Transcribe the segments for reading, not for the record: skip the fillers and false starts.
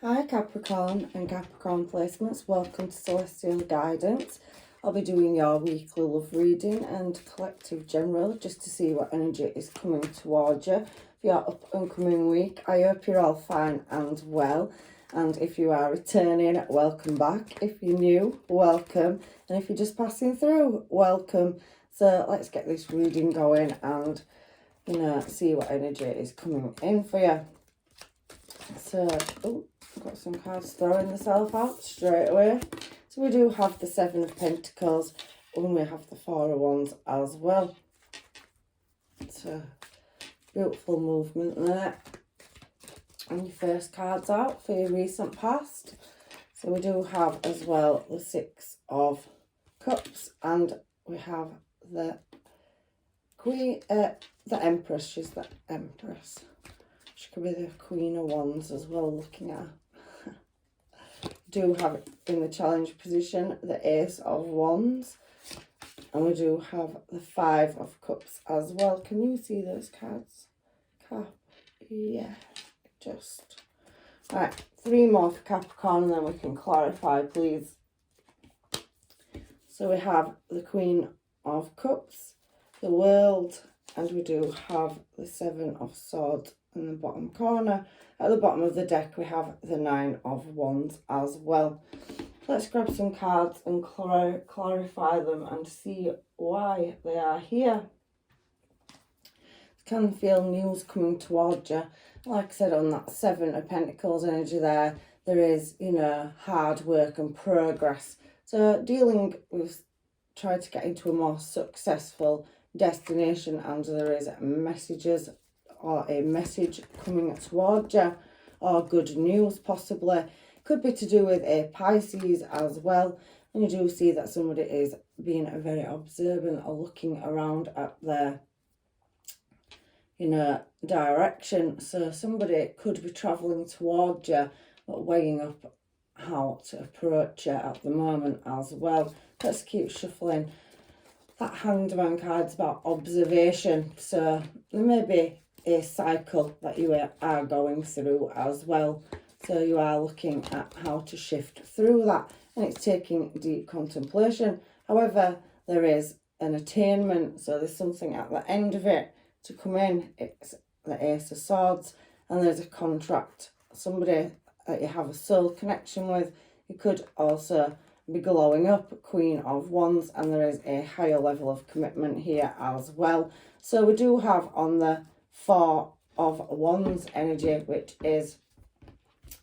Hi Capricorn and Capricorn placements, welcome to Celestial Guidance. I'll be doing your weekly love reading and collective general just to see what energy is coming towards you for your up and coming week. I hope you're all fine and well, and if you are returning, welcome back. If you're new, welcome, and if you're just passing through, welcome. So let's get this reading going and see what energy is coming in for you. So, I've got some cards throwing themselves out straight away. So we do have the Seven of Pentacles and we have the Four of Wands as well. So, beautiful movement there. And your first card's out for your recent past. So we do have as well the Six of Cups and we have the Queen, the Empress. She's the Empress. She could be the Queen of Wands as well, looking at her. Do have in the challenge position the Ace of Wands. And we do have the Five of Cups as well. Can you see those cards? Yeah, just. Right, three more for Capricorn and then we can clarify, please. So we have the Queen of Cups, the World, and we do have the Seven of Swords in the bottom corner. At the bottom of the deck we have the Nine of Wands as well. Let's grab some cards and clarify them and see why they are here. Can feel news coming towards you. Like I said, on that Seven of Pentacles energy there is, hard work and progress. So dealing with trying to get into a more successful destination, and there is messages or a message coming towards you, or good news possibly. Could be to do with a Pisces as well. And you do see that somebody is being very observant or looking around at their direction. So somebody could be travelling towards you but weighing up how to approach you at the moment as well. Let's keep shuffling. That Hanged card's about observation. So there may be a cycle that you are going through as well. So you are looking at how to shift through that, and it's taking deep contemplation. However, there is an attainment, so there's something at the end of it to come in. It's the Ace of Swords, and there's a contract. Somebody that you have a soul connection with. You could also be glowing up, Queen of Wands, and there is a higher level of commitment here as well. So we do have on the Four of Wands energy, which is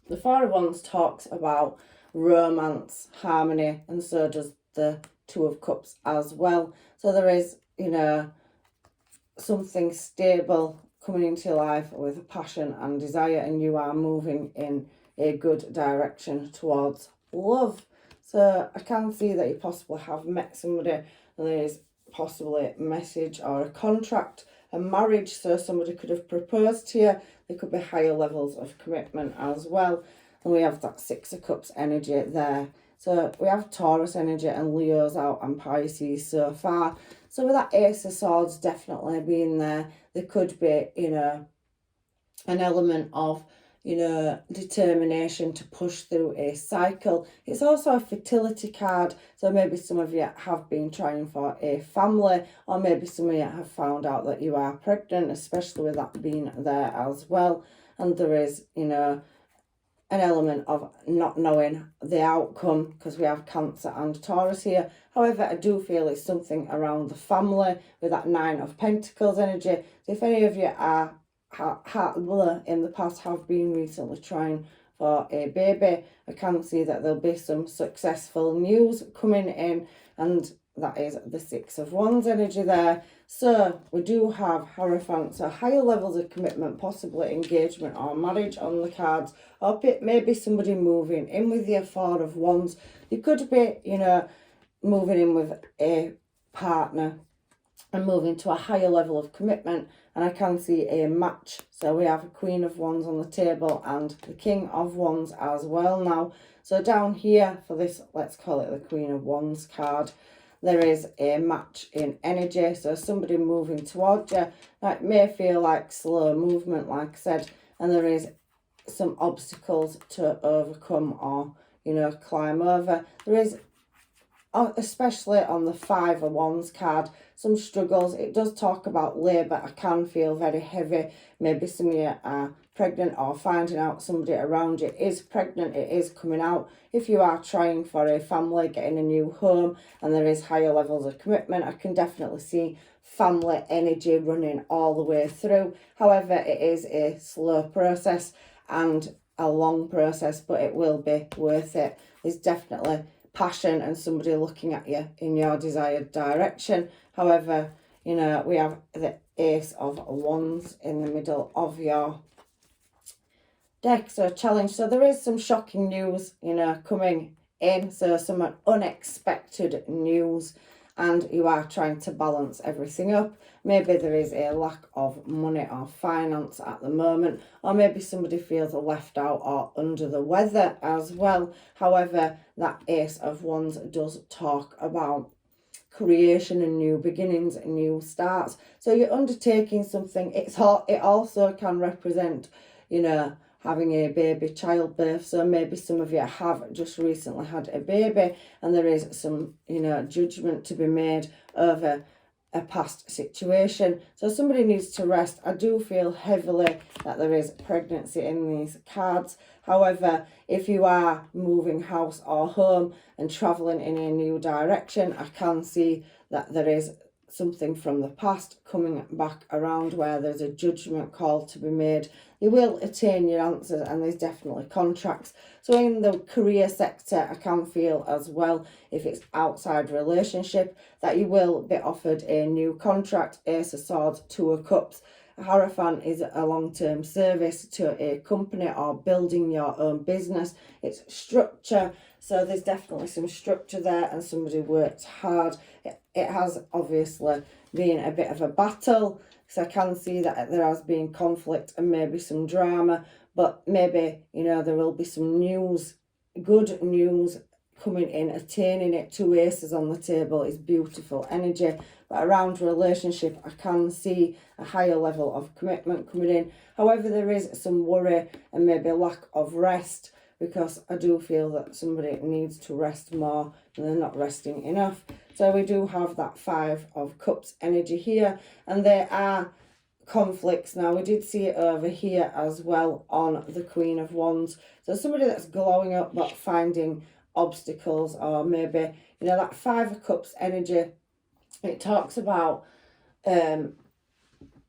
the Four of Wands talks about romance, harmony, and so does the Two of Cups as well. So there is, something stable coming into your life with a passion and desire, and you are moving in a good direction towards love. So I can see that you possibly have met somebody, and there is possibly a message or a contract, a marriage. So somebody could have proposed to you. There could be higher levels of commitment as well. And we have that Six of Cups energy there. So we have Taurus energy and Leo's out and Pisces so far. So with that Ace of Swords definitely being there, there could be, an element of, determination to push through a cycle. It's also a fertility card, so maybe some of you have been trying for a family, or maybe some of you have found out that you are pregnant, especially with that being there as well. And there is, an element of not knowing the outcome, because we have Cancer and Taurus here. However, I do feel it's something around the family with that Nine of Pentacles energy. So if any of you are in the past have been recently trying for a baby, I can see that there'll be some successful news coming in, and that is the Six of Wands energy there. So we do have Hierophant, so higher levels of commitment, possibly engagement or marriage on the cards, or maybe somebody moving in with your Four of Wands. You could be, moving in with a partner and moving to a higher level of commitment, and I can see a match. So we have a Queen of Wands on the table and the King of Wands as well now. So down here for this, let's call it the Queen of Wands card, there is a match in energy. So somebody moving towards you, that may feel like slow movement, like I said, and there is some obstacles to overcome or, you know, climb over. There is, especially on the 5 of Wands card, some struggles. It does talk about labour. I can feel very heavy. Maybe some of you are pregnant or finding out somebody around you is pregnant. It is coming out. If you are trying for a family, getting a new home, and there is higher levels of commitment, I can definitely see family energy running all the way through. However, it is a slow process and a long process, but it will be worth it. There's definitely passion and somebody looking at you in your desired direction. However, you know, we have the Ace of Wands in the middle of your deck, so challenge. So there is some shocking news, you know, coming in, so some unexpected news, and you are trying to balance everything up. Maybe there is a lack of money or finance at the moment, or maybe somebody feels left out or under the weather as well. However, that Ace of Wands does talk about creation and new beginnings and new starts. So you're undertaking something. It also can represent, you know, having a baby, childbirth. So maybe some of you have just recently had a baby, and there is some, you know, judgment to be made over a past situation. So somebody needs to rest. I do feel heavily that there is pregnancy in these cards. However, if you are moving house or home and traveling in a new direction, I can see that there is something from the past coming back around where there's a judgment call to be made. You will attain your answers, and there's definitely contracts. So in the career sector, I can feel as well, if it's outside relationship, that you will be offered a new contract. Ace of Swords, 2 of Cups. A Hierophant is a long-term service to a company or building your own business. It's structure. So there's definitely some structure there, and somebody worked hard. It has obviously been a bit of a battle, so I can see that there has been conflict and maybe some drama, but maybe, you know, there will be some news, good news coming in. Attaining it, 2 aces on the table is beautiful energy. But around relationship, I can see a higher level of commitment coming in. However, there is some worry and maybe lack of rest, because I do feel that somebody needs to rest more and they're not resting enough. So we do have that 5 of Cups energy here, and there are conflicts. Now, we did see it over here as well on the Queen of Wands. So somebody that's glowing up but finding obstacles, or maybe, you know, that 5 of Cups energy, it talks about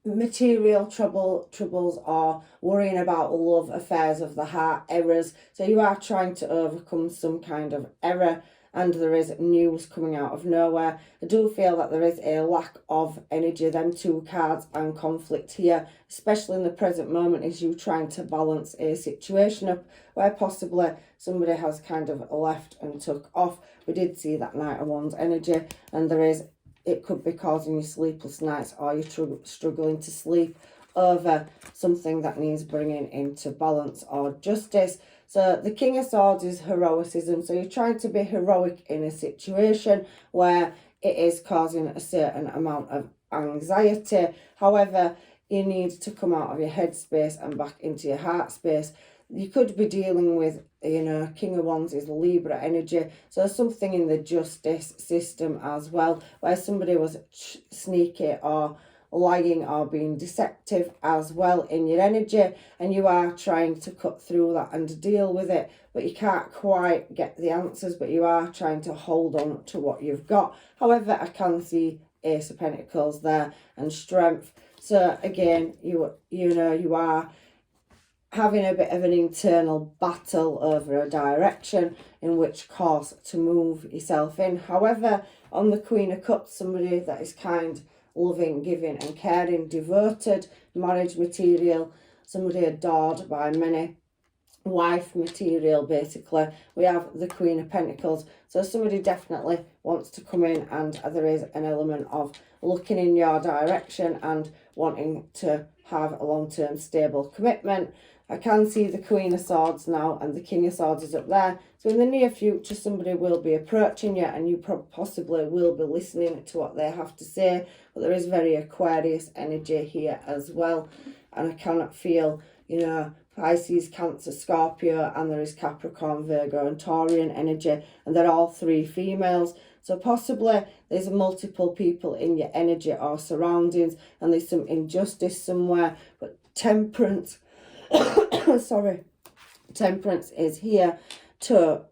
material troubles, or worrying about love affairs of the heart, errors. So you are trying to overcome some kind of error, and there is news coming out of nowhere. I do feel that there is a lack of energy. Them 2 cards and conflict here, especially in the present moment, is you trying to balance a situation up where possibly somebody has kind of left and took off. We did see that Knight of Wands energy, and it could be causing you sleepless nights, or you're struggling to sleep over something that needs bringing into balance or justice. So the King of Swords is heroicism. So you're trying to be heroic in a situation where it is causing a certain amount of anxiety. However, you need to come out of your head space and back into your heart space. You could be dealing with, you know, King of Wands is Libra energy. So something in the justice system as well, where somebody was sneaky or lying or being deceptive as well in your energy, and you are trying to cut through that and deal with it, but you can't quite get the answers, but you are trying to hold on to what you've got. However, I can see Ace of Pentacles there and strength. So again, you know, you are having a bit of an internal battle over a direction in which course to move yourself in. However, on the Queen of Cups, somebody that is kind, loving, giving and caring, devoted, marriage material, somebody adored by many, wife material basically. We have the Queen of Pentacles. So somebody definitely wants to come in, and there is an element of looking in your direction and wanting to have a long-term stable commitment. I can see the Queen of Swords now, and the King of Swords is up there. So in the near future, somebody will be approaching you, and you possibly will be listening to what they have to say. But there is very Aquarius energy here as well. And I cannot feel, you know, Pisces, Cancer, Scorpio, and there is Capricorn, Virgo and Taurian energy, and they're all 3 females. So possibly there's multiple people in your energy or surroundings, and there's some injustice somewhere. But Temperance, sorry, Temperance is here to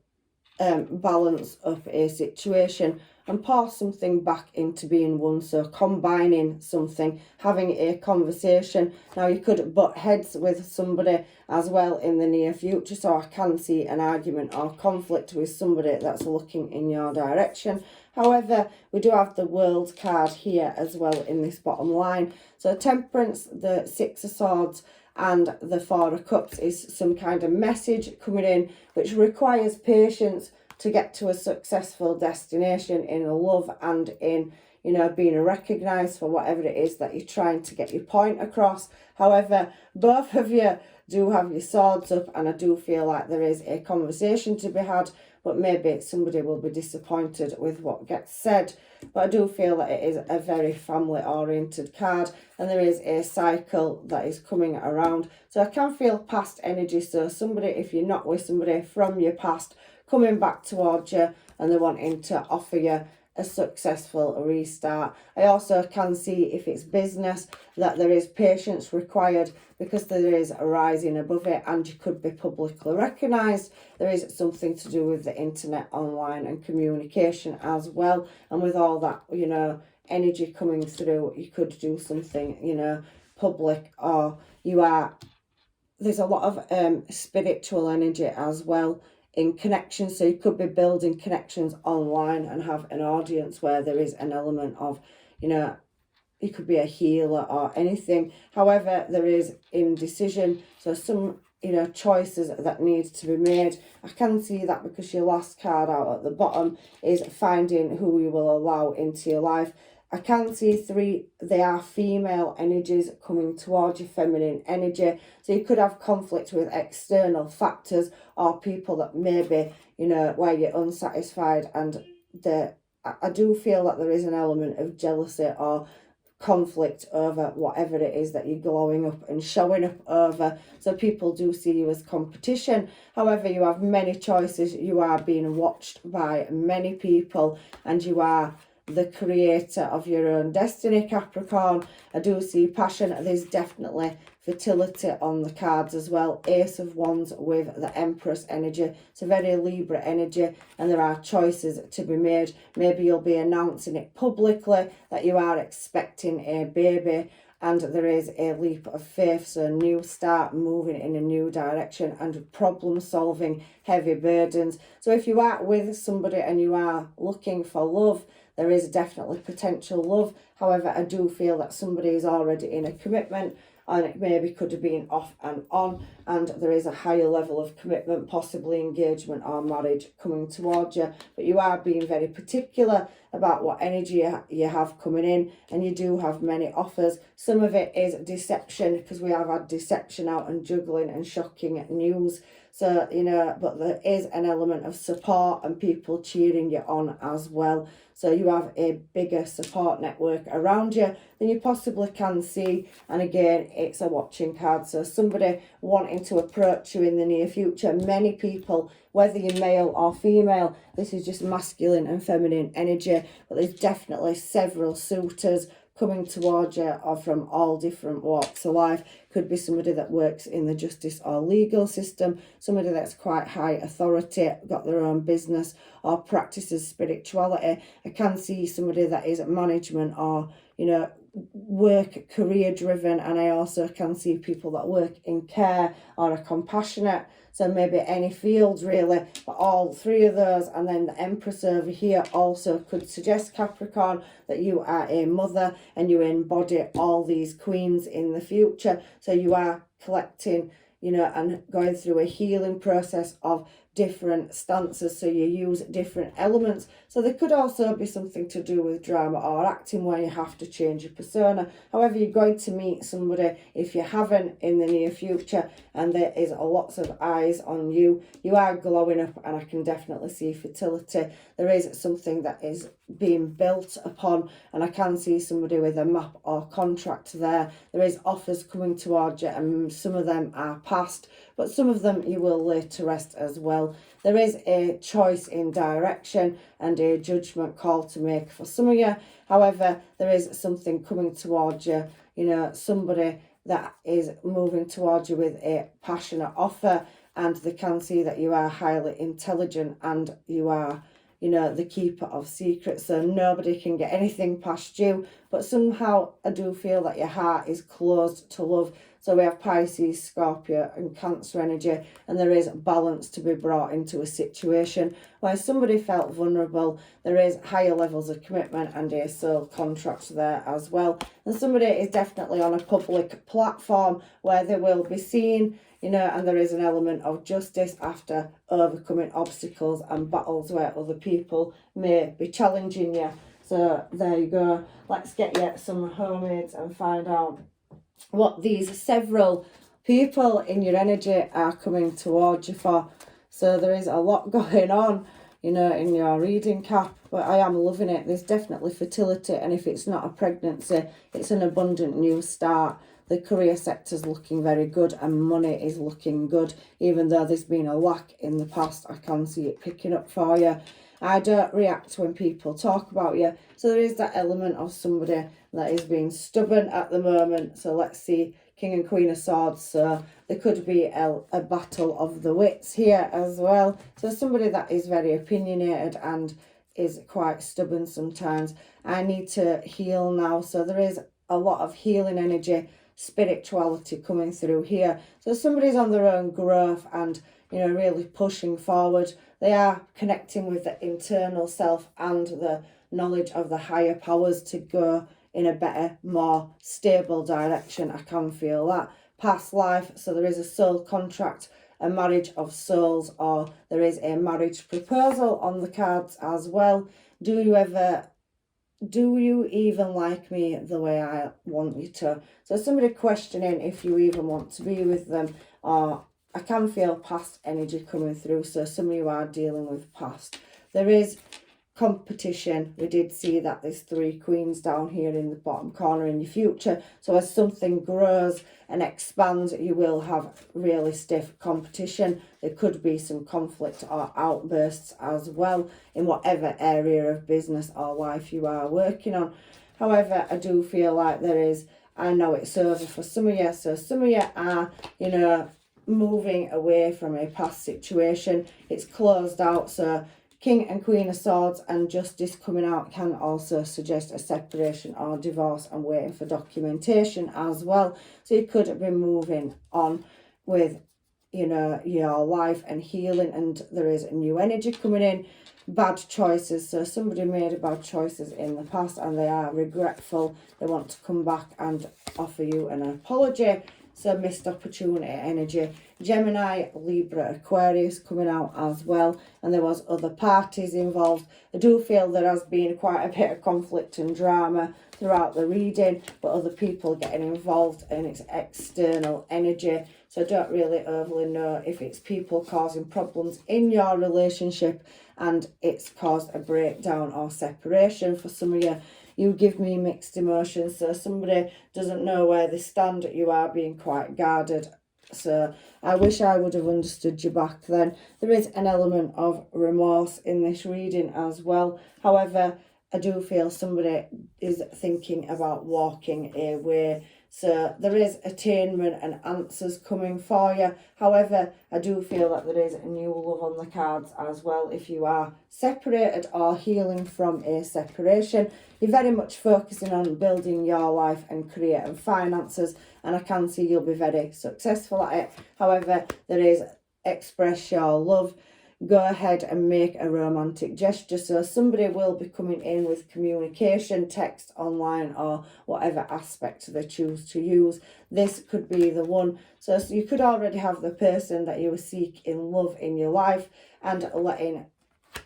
balance up a situation and pour something back into being one. So combining something, having a conversation. Now you could butt heads with somebody as well in the near future, so I can see an argument or conflict with somebody that's looking in your direction. However, we do have the World card here as well in this bottom line. So Temperance, the 6 of Swords and the 4 of Cups is some kind of message coming in which requires patience to get to a successful destination in love and in, you know, being recognised for whatever it is that you're trying to get your point across. However, both of you do have your swords up, and I do feel like there is a conversation to be had, but maybe somebody will be disappointed with what gets said. But I do feel that it is a very family-oriented card, and there is a cycle that is coming around. So I can feel past energy. So somebody, if you're not with somebody from your past, coming back towards you, and they're wanting to offer you a successful restart. I also can see, if it's business, that there is patience required because there is a rising above it, and you could be publicly recognised. There is something to do with the internet, online and communication as well. And with all that, you know, energy coming through, you could do something, you know, public, or there's a lot of spiritual energy as well in connection. So you could be building connections online and have an audience where there is an element of, you know, you could be a healer or anything. However, there is indecision. So some, you know, choices that need to be made. I can see that because your last card out at the bottom is finding who you will allow into your life. I can see 3, they are female energies coming towards your feminine energy. So you could have conflict with external factors or people that maybe, you know, where you're unsatisfied, and I do feel that there is an element of jealousy or conflict over whatever it is that you're glowing up and showing up over. So people do see you as competition. However, you have many choices. You are being watched by many people, and you are the creator of your own destiny, Capricorn. I do see passion. There's definitely fertility on the cards as well. Ace of Wands with the Empress energy. It's a very Libra energy, and there are choices to be made. Maybe you'll be announcing it publicly that you are expecting a baby, and there is a leap of faith. So new start, moving in a new direction, and problem solving, heavy burdens. So if you are with somebody and you are looking for love, there is definitely potential love. However, I do feel that somebody is already in a commitment, and it maybe could have been off and on, and there is a higher level of commitment, possibly engagement or marriage coming towards you. But you are being very particular about what energy you have coming in, and you do have many offers. Some of it is deception, because we have had deception out and juggling and shocking news. So, you know, but there is an element of support and people cheering you on as well. So you have a bigger support network around you than you possibly can see. And again, it's a watching card. So somebody wanting to approach you in the near future, many people, whether you're male or female, this is just masculine and feminine energy. But there's definitely several suitors coming towards you are from all different walks of life. Could be somebody that works in the justice or legal system, somebody that's quite high authority, got their own business or practices spirituality. I can see somebody that is management or, you know, work career driven, and I also can see people that work in care or are compassionate. So maybe any field really, but all three of those. And then the Empress over here also could suggest, Capricorn, that you are a mother and you embody all these queens in the future. So you are collecting, you know, and going through a healing process of different stances, so you use different elements. So there could also be something to do with drama or acting where you have to change your persona. However, you're going to meet somebody, if you haven't, in the near future, and there is lots of eyes on you. You are glowing up, and I can definitely see fertility. There is something that is being built upon, and I can see somebody with a map or contract there. There is offers coming towards you, and some of them are past, but some of them you will lay to rest as well. There is a choice in direction and a judgment call to make for some of you. However, there is something coming towards you, you know, somebody that is moving towards you with a passionate offer, and they can see that you are highly intelligent and you are, you know, the keeper of secrets, so nobody can get anything past you. But somehow I do feel that your heart is closed to love. So we have Pisces, Scorpio and Cancer energy, and there is balance to be brought into a situation where somebody felt vulnerable. There is higher levels of commitment and a soul contract there as well. And somebody is definitely on a public platform where they will be seen, you know, and there is an element of justice after overcoming obstacles and battles where other people may be challenging you. So there you go. Let's get you some homemades and find out what these several people in your energy are coming towards you for. So there is a lot going on, you know, in your reading, Cap, but I am loving it. There's definitely fertility, and if it's not a pregnancy, it's an abundant new start. The career sector's looking very good, and money is looking good. Even though there's been a lack in the past, I can see it picking up for you. I don't react when people talk about you. So there is that element of somebody that is being stubborn at the moment. So let's see, King and Queen of Swords. So there could be a battle of the wits here as well. So somebody that is very opinionated and is quite stubborn sometimes. I need to heal now. So there is a lot of healing energy, spirituality coming through here. So somebody's on their own growth and, you know, really pushing forward. They are connecting with the internal self and the knowledge of the higher powers to go in a better, more stable direction. I can feel that. Past life, so there is a soul contract, a marriage of souls, or there is a marriage proposal on the cards as well. Do you even like me the way I want you to? So somebody questioning if you even want to be with them, or I can feel past energy coming through. So some of you are dealing with past. There is competition. We did see that there's 3 queens down here in the bottom corner in your future. So as something grows and expands, you will have really stiff competition. There could be some conflict or outbursts as well in whatever area of business or life you are working on. However, I do feel like there is, I know it's over for some of you. So some of you are, you know, moving away from a past situation. It's closed out. So King and Queen of Swords and Justice coming out can also suggest a separation or divorce and waiting for documentation as well. So you could be moving on with, you know, your life and healing, and there is a new energy coming in. Bad choices. So somebody made bad choices in the past and they are regretful. They want to come back and offer you an apology. So missed opportunity energy. Gemini, Libra, Aquarius coming out as well. And there was other parties involved. I do feel there has been quite a bit of conflict and drama throughout the reading, but other people getting involved and it's external energy. So I don't really overly know if it's people causing problems in your relationship and it's caused a breakdown or separation for some of you. You give me mixed emotions, so somebody doesn't know where they stand. You are being quite guarded. So I wish I would have understood you back then. There is an element of remorse in this reading as well. However, I do feel somebody is thinking about walking away. So there is attainment and answers coming for you. However, I do feel that there is a new love on the cards as well. If you are separated or healing from a separation, you're very much focusing on building your life and career and finances. And I can see you'll be very successful at it. However, there is express your love. go ahead and make a romantic gesture. So somebody will be coming in with communication, text, online, or whatever aspect they choose to use. This could be the one. So you could already have the person that you seek in love in your life, and letting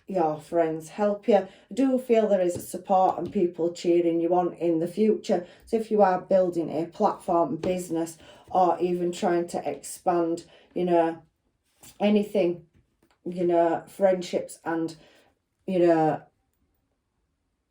your friends help you. I do feel there is support and people cheering you on in the future. So if you are building a platform, business, or even trying to expand, you know, anything, you know, friendships, and, you know,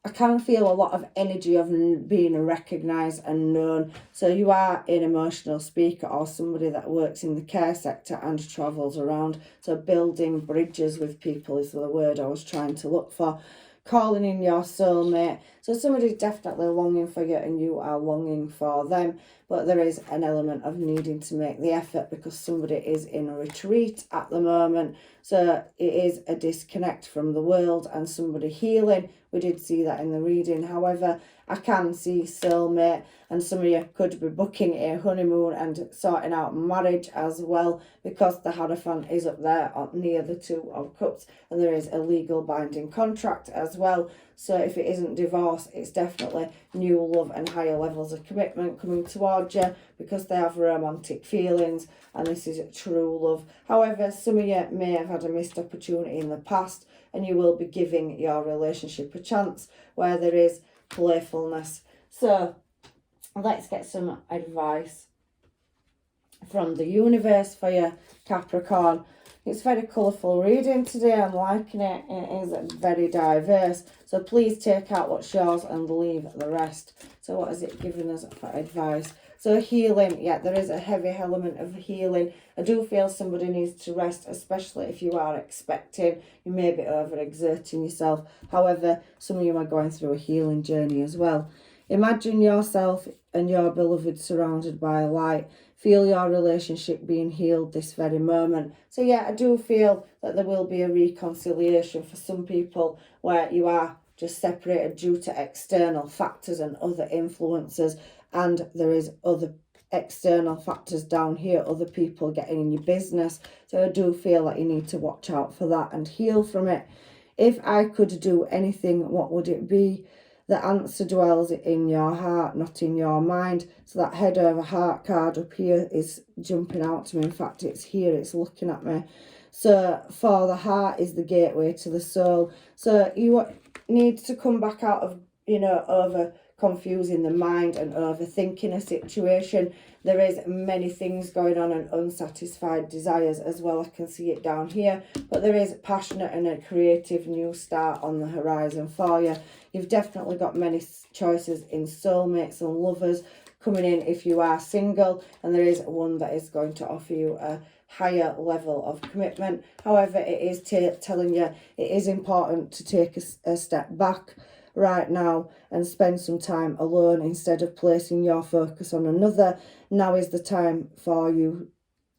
I can feel a lot of energy of being recognised and known. So you are an emotional speaker or somebody that works in the care sector and travels around. So building bridges with people is the word I was trying to look for. Calling in your soulmate. So somebody's definitely longing for you and you are longing for them. But there is an element of needing to make the effort because somebody is in a retreat at the moment. So it is a disconnect from the world and somebody healing. We did see that in the reading. However, I can see soulmate, and some of you could be booking a honeymoon and sorting out marriage as well, because the Hierophant is up there near the Two of Cups, and there is a legal binding contract as well. So if it isn't divorce, it's definitely new love and higher levels of commitment coming towards you, because they have romantic feelings and this is true love. However, some of you may have had a missed opportunity in the past, and you will be giving your relationship a chance where there is playfulness. So let's get some advice from the universe for you, Capricorn. It's very colourful reading today. I'm liking it. It is very diverse. So please take out what's yours and leave the rest. So what is it giving us for advice? So healing. Yeah, there is a heavy element of healing. I do feel somebody needs to rest, especially if you are expecting. You may be overexerting yourself. However, some of you are going through a healing journey as well. Imagine yourself and your beloved surrounded by light. Feel your relationship being healed this very moment. So yeah, I do feel that there will be a reconciliation for some people where you are just separated due to external factors and other influences, and there is other external factors down here, other people getting in your business. So I do feel that you need to watch out for that and heal from it. If I could do anything, what would it be? The answer dwells in your heart, not in your mind. So that head over heart card up here is jumping out to me. In fact, it's here, it's looking at me. So for the heart is the gateway to the soul. So you need to come back out of, you know, over confusing the mind and overthinking a situation. There is many things going on and unsatisfied desires as well. I can see it down here, but there is passionate and a creative new start on the horizon for you. You've definitely got many choices in soulmates and lovers coming in if you are single, and there is one that is going to offer you a higher level of commitment. However, it is telling you it is important to take a step back right now and spend some time alone instead of placing your focus on another. Now is the time for you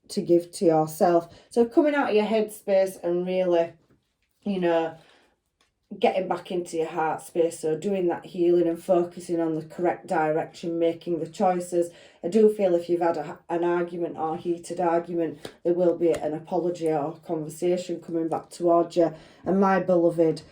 to give to yourself. So coming out of your headspace and really, you know, getting back into your heart space. So doing that healing and focusing on the correct direction, making the choices. I do feel if you've had an argument or heated argument, there will be an apology or conversation coming back towards you. And my beloved,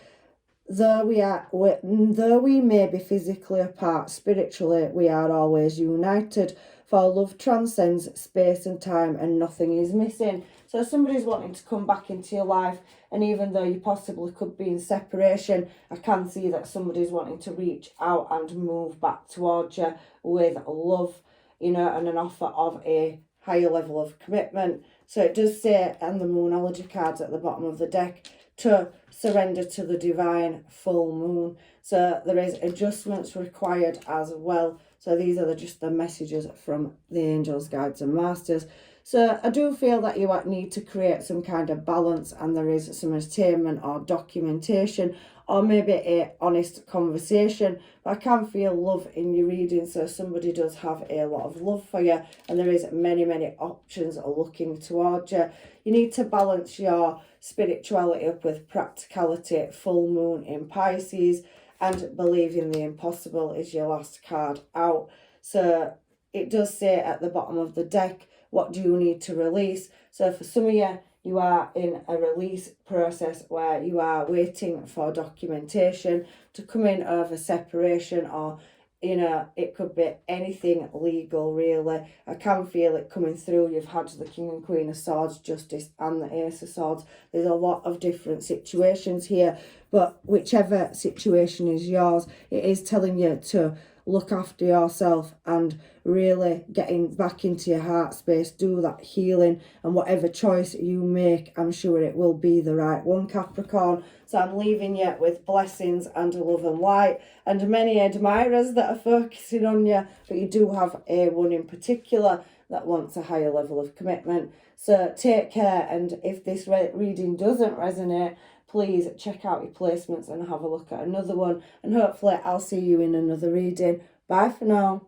though we may be physically apart, spiritually we are always united. For love transcends space and time, and nothing is missing. So somebody's wanting to come back into your life, and even though you possibly could be in separation, I can see that somebody's wanting to reach out and move back towards you with love, you know, and an offer of a higher level of commitment. So it does say on the Moonology cards at the bottom of the deck to surrender to the divine full moon. So there is adjustments required as well. So these are just the messages from the angels, guides and masters. So I do feel that you need to create some kind of balance, and there is some attainment or documentation or maybe a honest conversation. But I can feel love in your reading, so somebody does have a lot of love for you, and there is many options looking towards you. You need to balance your spirituality up with practicality. Full moon in Pisces, and believing the impossible is your last card out. So it does say at the bottom of the deck, what do you need to release? So for some of you, you are in a release process where you are waiting for documentation to come in over separation, or it could be anything legal, really. I can feel it coming through. You've had the King and Queen of Swords, Justice, and the Ace of Swords. There's a lot of different situations here, but whichever situation is yours, it is telling you to look after yourself and really getting back into your heart space, do that healing, and whatever choice you make, I'm sure it will be the right one, Capricorn. So I'm leaving you with blessings and love and light, and many admirers that are focusing on you, but you do have one in particular that wants a higher level of commitment. So take care, and if this reading doesn't resonate, please check out your placements and have a look at another one. And hopefully I'll see you in another reading. Bye for now.